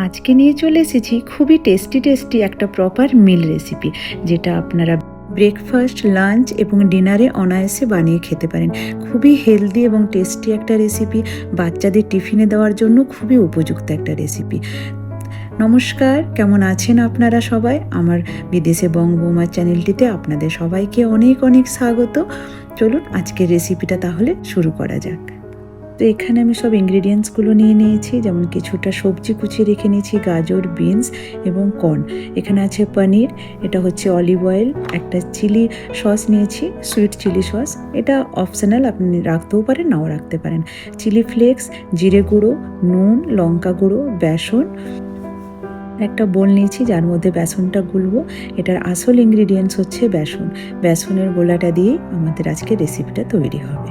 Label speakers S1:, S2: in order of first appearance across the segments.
S1: আজকে নিয়ে চলে এসেছি খুবই টেস্টি একটা প্রপার মিল রেসিপি, যেটা আপনারা ব্রেকফাস্ট, লাঞ্চ এবং ডিনারে অনায়াসে বানিয়ে খেতে পারেন। খুবই হেলদি এবং টেস্টি একটা রেসিপি, বাচ্চাদের টিফিনে দেওয়ার জন্য খুবই উপযুক্ত একটা রেসিপি। নমস্কার, কেমন আছেন আপনারা সবাই? আমার বিদেশে বঙ্গবৌমা চ্যানেলটিতে আপনাদের সবাইকে অনেক অনেক স্বাগত। চলুন আজকের রেসিপিটা তাহলে শুরু করা যাক। তো এখানে আমি সব ইনগ্রিডিয়েন্টসগুলো নিয়ে নিয়েছি, যেমন কিছুটা সবজি কুচিয়ে রেখে নিয়েছি, গাজর, বিনস এবং কর্ন। এখানে আছে পনির, এটা হচ্ছে অলিভ অয়েল, একটা চিলি সস নিয়েছি, সুইট চিলি সস, এটা অপশনাল, আপনি রাখতেও পারেন নাও রাখতে পারেন। চিলি ফ্লেক্স, জিরে গুঁড়ো, নুন, লঙ্কা গুঁড়ো, বেসন। একটা বোল নিয়েছি যার মধ্যে বেসনটা গুলবো। এটার আসল ইনগ্রিডিয়েন্টস হচ্ছে বেসন। বেসনের গোলাটা দিয়েই আমাদের আজকে রেসিপিটা তৈরি হবে।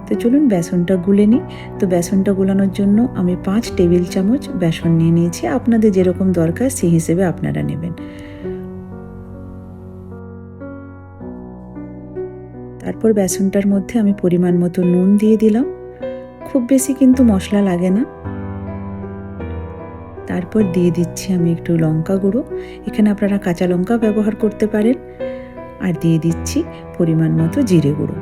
S1: তো চলুন বেসনটা গুলে নিই। তো বেসনটা গোলানোর জন্য আমি 5 টেবিল চামচ বেসন নিয়ে নিয়েছি। আপনাদের যেরকম দরকার সেই হিসেবে আপনারা নেবেন। তারপর বেসনটার মধ্যে আমি পরিমাণ মতো নুন দিয়ে দিলাম। খুব বেশি কিন্তু মশলা লাগে না। তারপর দিয়ে দিচ্ছি আমি একটু লঙ্কা গুঁড়ো, এখানে আপনারা কাঁচা লঙ্কা ব্যবহার করতে পারেন। আর দিয়ে দিচ্ছি পরিমাণ মতো জিরে গুঁড়ো।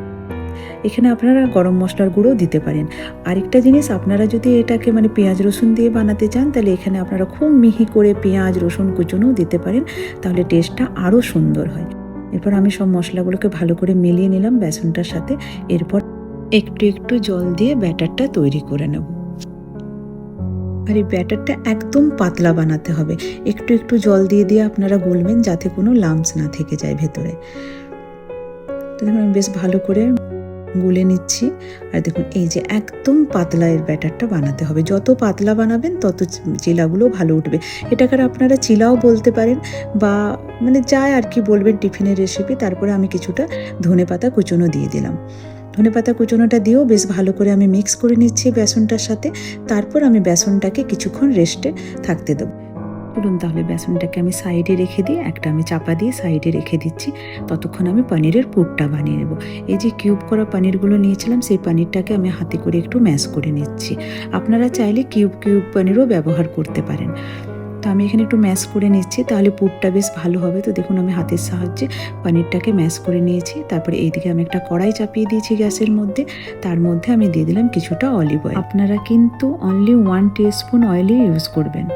S1: এখানে আপনারা গরম মশলার গুঁড়ো দিতে পারেন। আরেকটা জিনিস, আপনারা যদি এটাকে পেঁয়াজ রসুন দিয়ে বানাতে চান, তাহলে এখানে আপনারা খুব মিহি করে পেঁয়াজ রসুন কুচুনোও দিতে পারেন, তাহলে টেস্টটা আরও সুন্দর হয়। এরপর আমি সব মশলাগুলোকে ভালো করে মিলিয়ে নিলাম বেসনটার সাথে। এরপর একটু জল দিয়ে ব্যাটারটা তৈরি করে নেব। আর এই ব্যাটারটা একদম পাতলা বানাতে হবে। একটু জল দিয়ে আপনারা গলবেন, যাতে কোনো লাম্পস না থেকে যায় ভেতরে। তো দেখুন আমি বেশ ভালো করে গুলে নিচ্ছি। আর দেখুন এই যে একদম পাতলা এর ব্যাটারটা বানাতে হবে। যত পাতলা বানাবেন তত চিলাগুলো ভালো উঠবে। এটাকে আপনারা চিলাও বলতে পারেন, বা যায় আর কি বলবেন, টিফিনের রেসিপি। তারপরে আমি কিছুটা ধনেপাতা কুচনো দিয়ে দিলাম। ধনেপাতা কুচনোটা দিয়েও বেশ ভালো করে আমি মিক্স করে নিচ্ছি বেসনটার সাথে। তারপর আমি বেসনটাকে কিছুক্ষণ রেস্টে থাকতে দেবো। চলুন তাহলে বেসনটাকে আমি সাইডে রেখে দিই, একটা আমি চাপা দিয়ে সাইডে রেখে দিচ্ছি। ততক্ষণ আমি পনিরের পুরটা বানিয়ে নেব। এই যে কিউব করা পনিরগুলো নিয়েছিলাম, সেই পনিরটাকে আমি হাতে করে একটু ম্যাশ করে নিচ্ছি। আপনারা চাইলে কিউব পনিরও ব্যবহার করতে পারেন। তো আমি এখানে একটু ম্যাশ করে নিচ্ছি, তাহলে পুরটা বেশ ভালো হবে। তো দেখুন আমি হাতের সাহায্যে পনিরটাকে ম্যাশ করে নিয়েছি। তারপরে এইদিকে আমি একটা কড়াই চাপিয়ে দিয়েছি গ্যাসের মধ্যে। তার মধ্যে আমি দিয়ে দিলাম কিছুটা অলিভ অয়েল। আপনারা কিন্তু অনলি 1 টিস্পুন অয়েলই ইউজ করবেন।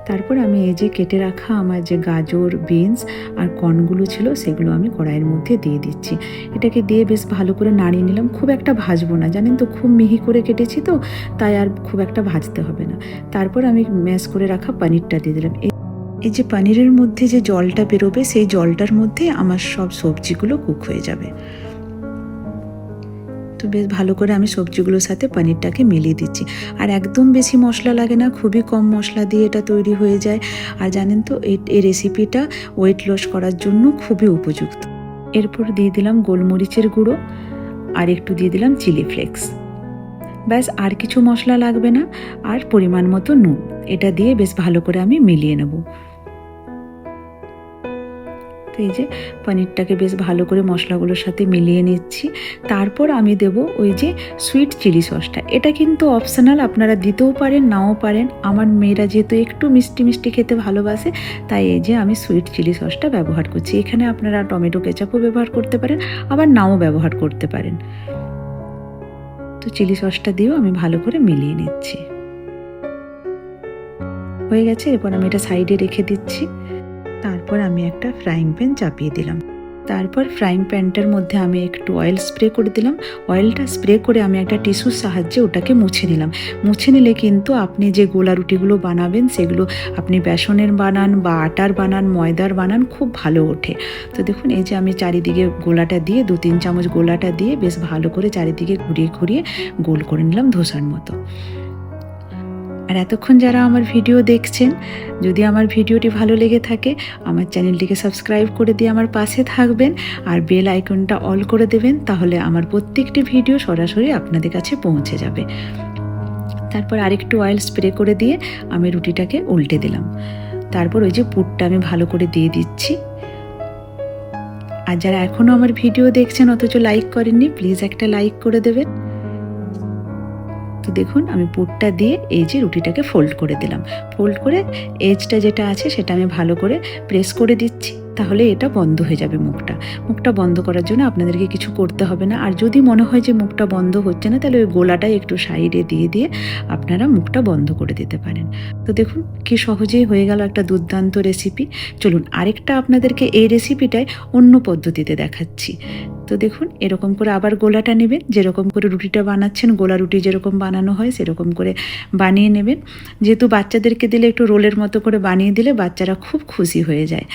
S1: তারপর আমি এই যে কেটে রাখা আমার যে গাজর, বিনস আর কর্নগুলো ছিল, সেগুলো আমি কড়াইয়ের মধ্যে দিয়ে দিচ্ছি। এটাকে দিয়ে বেশ ভালো করে নাড়িয়ে নিলাম। খুব একটা ভাজবো না, জানেন তো খুব মিহি করে কেটেছি, তো তাই আর খুব একটা ভাজতে হবে না। তারপর আমি ম্যাশ করে রাখা পনিরটা দিয়ে দিলাম। এই যে পনিরের মধ্যে যে জলটা বেরোবে, সেই জলটার মধ্যে আমার সব সবজিগুলো কুক হয়ে যাবে। তো বেশ ভালো করে আমি সবজিগুলোর সাথে পনিরটাকে মিলিয়ে দিচ্ছি। আর একদম বেশি মশলা লাগে না, খুবই কম মশলা দিয়ে এটা তৈরি হয়ে যায়। আর জানেন তো এই রেসিপিটা ওয়েট লস করার জন্য খুবই উপযুক্ত। এরপর দিয়ে দিলাম গোলমরিচের গুঁড়ো, আর একটু দিয়ে দিলাম চিলি ফ্লেক্স। ব্যাস, আর কিছু মশলা লাগবে না। আর পরিমাণ মতো নুন, এটা দিয়ে বেশ ভালো করে আমি মিলিয়ে নেব। এই যে পনিরটাকে বেশ ভালো করে মশলাগুলোর সাথে মিলিয়ে নিচ্ছি। তারপর আমি দেব ওই যে সুইট চিলি সসটা। এটা কিন্তু অপশনাল, আপনারা দিতেও পারেন নাও পারেন। আমার মেয়েরা যেহেতু একটু মিষ্টি খেতে ভালোবাসে, তাই এই যে আমি সুইট চিলি সসটা ব্যবহার করছি। এখানে আপনারা টমেটো কেচাপও ব্যবহার করতে পারেন, আবার নাও ব্যবহার করতে পারেন। তো চিলি সসটা দিয়েও আমি ভালো করে মিলিয়ে নিচ্ছি। হয়ে গেছে, এরপর আমি এটা সাইডে রেখে দিচ্ছি। তারপর আমি একটা ফ্রাইং প্যান চাপিয়ে দিলাম। তারপর ফ্রাইং প্যানটার মধ্যে আমি একটু অয়েল স্প্রে করে দিলাম। অয়েলটা স্প্রে করে আমি একটা টিস্যুর সাহায্যে ওটাকে মুছে নিলাম। মুছে নিলে কিন্তু আপনি যে গোলা রুটিগুলো বানাবেন, সেগুলো আপনি বেসনের বানান বা আটার বানান, ময়দার বানান, খুব ভালো ওঠে। তো দেখুন এই যে আমি চারিদিকে গোলাটা দিয়ে 2-3 চামচ গোলাটা দিয়ে বেশ ভালো করে চারিদিকে ঘুরিয়ে গোল করে নিলাম ধোসার মতো। আর এতক্ষণ যারা আমার ভিডিও দেখছেন, যদি আমার ভিডিওটি ভালো লেগে থাকে, আমার চ্যানেলটিকে সাবস্ক্রাইব করে দিয়ে আমার পাশে থাকবেন, আর বেল আইকনটা অল করে দেবেন, তাহলে আমার প্রত্যেকটি ভিডিও সরাসরি আপনাদের কাছে পৌঁছে যাবে। তারপর আরেকটু অয়েল স্প্রে করে দিয়ে আমি রুটিটাকে উল্টে দিলাম। তারপর ওই যে পুরটা আমি ভালো করে দিয়ে দিচ্ছি। আর যারা এখনও আমার ভিডিও দেখছেন অথচ লাইক করেননি, প্লিজ একটা লাইক করে দেবেন। তো তো দেখুন আমি পুরটা দিয়ে এই যে রুটিটাকে ফোল্ড করে দিলাম। ফোল্ড করে এজটা যেটা আছে সেটা আমি ভালো করে প্রেস করে দিচ্ছি, তাহলে এটা বন্ধ হয়ে যাবে মুখটা। মুখটা বন্ধ করার জন্য আপনাদেরকে কিছু করতে হবে না। আর যদি মনে হয় যে মুখটা বন্ধ হচ্ছে না, তাহলে ওই গোলাটাই একটু সাইডে দিয়ে দিয়ে আপনারা মুখটা বন্ধ করে দিতে পারেন। তো দেখুন কি সহজেই হয়ে গেল একটা দুর্দান্ত রেসিপি। চলুন আরেকটা আপনাদেরকে এই রেসিপিটায় অন্য পদ্ধতিতে দেখাচ্ছি। তো দেখুন এরকম করে আবার গোলাটা নেবেন, যেরকম করে রুটিটা বানাচ্ছেন, গোলা রুটি যেরকম বানানো হয় সেরকম করে বানিয়ে নেবেন। যেহেতু বাচ্চাদেরকে দিলে একটু রোলের মতো করে বানিয়ে দিলে বাচ্চারা খুব খুশি হয়ে যায়।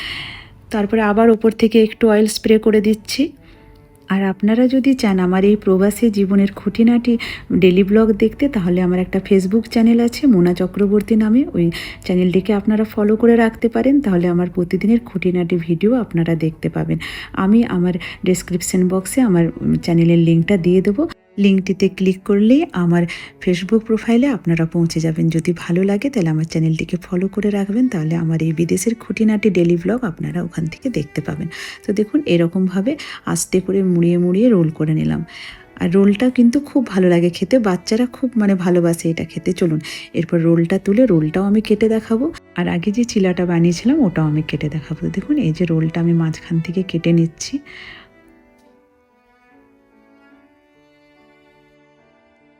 S1: তারপরে আবার ওপর থেকে একটু অয়েল স্প্রে করে দিচ্ছি। আর আপনারা যদি চান আমার এই প্রবাসী জীবনের খুঁটিনাটি ডেলি ব্লগ দেখতে, তাহলে আমার একটা ফেসবুক চ্যানেল আছে মোনা চক্রবর্তী নামে, ওই চ্যানেলটিকে আপনারা ফলো করে রাখতে পারেন। তাহলে আমার প্রতিদিনের খুঁটিনাটি ভিডিও আপনারা দেখতে পাবেন। আমি আমার ডেসক্রিপশন বক্সে আমার চ্যানেলের লিঙ্কটা দিয়ে দেবো। লিঙ্কটিতে ক্লিক করলেই আমার ফেসবুক প্রোফাইলে আপনারা পৌঁছে যাবেন। যদি ভালো লাগে তাহলে আমার চ্যানেলটিকে ফলো করে রাখবেন, তাহলে আমার এই বিদেশের খুঁটিনাটি ডেলি ব্লগ আপনারা ওখান থেকে দেখতে পাবেন। তো দেখুন এরকমভাবে আস্তে করে মুড়িয়ে মুড়িয়ে রোল করে নিলাম। আর রোলটা কিন্তু খুব ভালো লাগে খেতে, বাচ্চারা খুব ভালোবাসে এটা খেতে। চলুন এরপর রোলটা তুলে রোলটাও আমি কেটে দেখাবো, আর আগে যে চিলাটা বানিয়েছিলাম ওটাও আমি কেটে দেখাবো। দেখুন এই যে রোলটা আমি মাঝখান থেকে কেটে নিচ্ছি।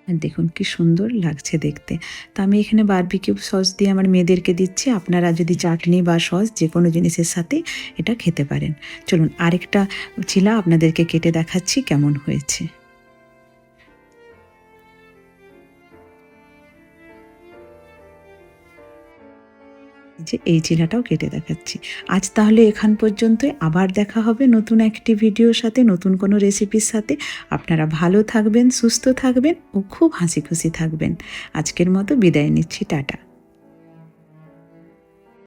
S1: আর দেখুন কি সুন্দর লাগছে দেখতে। তো আমি এখানে বারবিকিউ সস দিয়ে আমার মেয়েদেরকে দিচ্ছি। আপনারা যদি চাটনি বা সস যে কোনো জিনিসের সাথে এটা খেতে পারেন। চলুন আরেকটা চিলা আপনাদেরকে কেটে দেখাচ্ছি কেমন হয়েছে। যে এই চিলাটাও কেটে দেখাচ্ছি। আজ তাহলে এখান পর্যন্তই। আবার দেখা হবে নতুন একটি ভিডিওর সাথে, নতুন কোনো রেসিপির সাথে। আপনারা ভালো থাকবেন, সুস্থ থাকবেন ও খুব হাসি খুশি থাকবেন। আজকের মতো বিদায় নিচ্ছি, টাটা।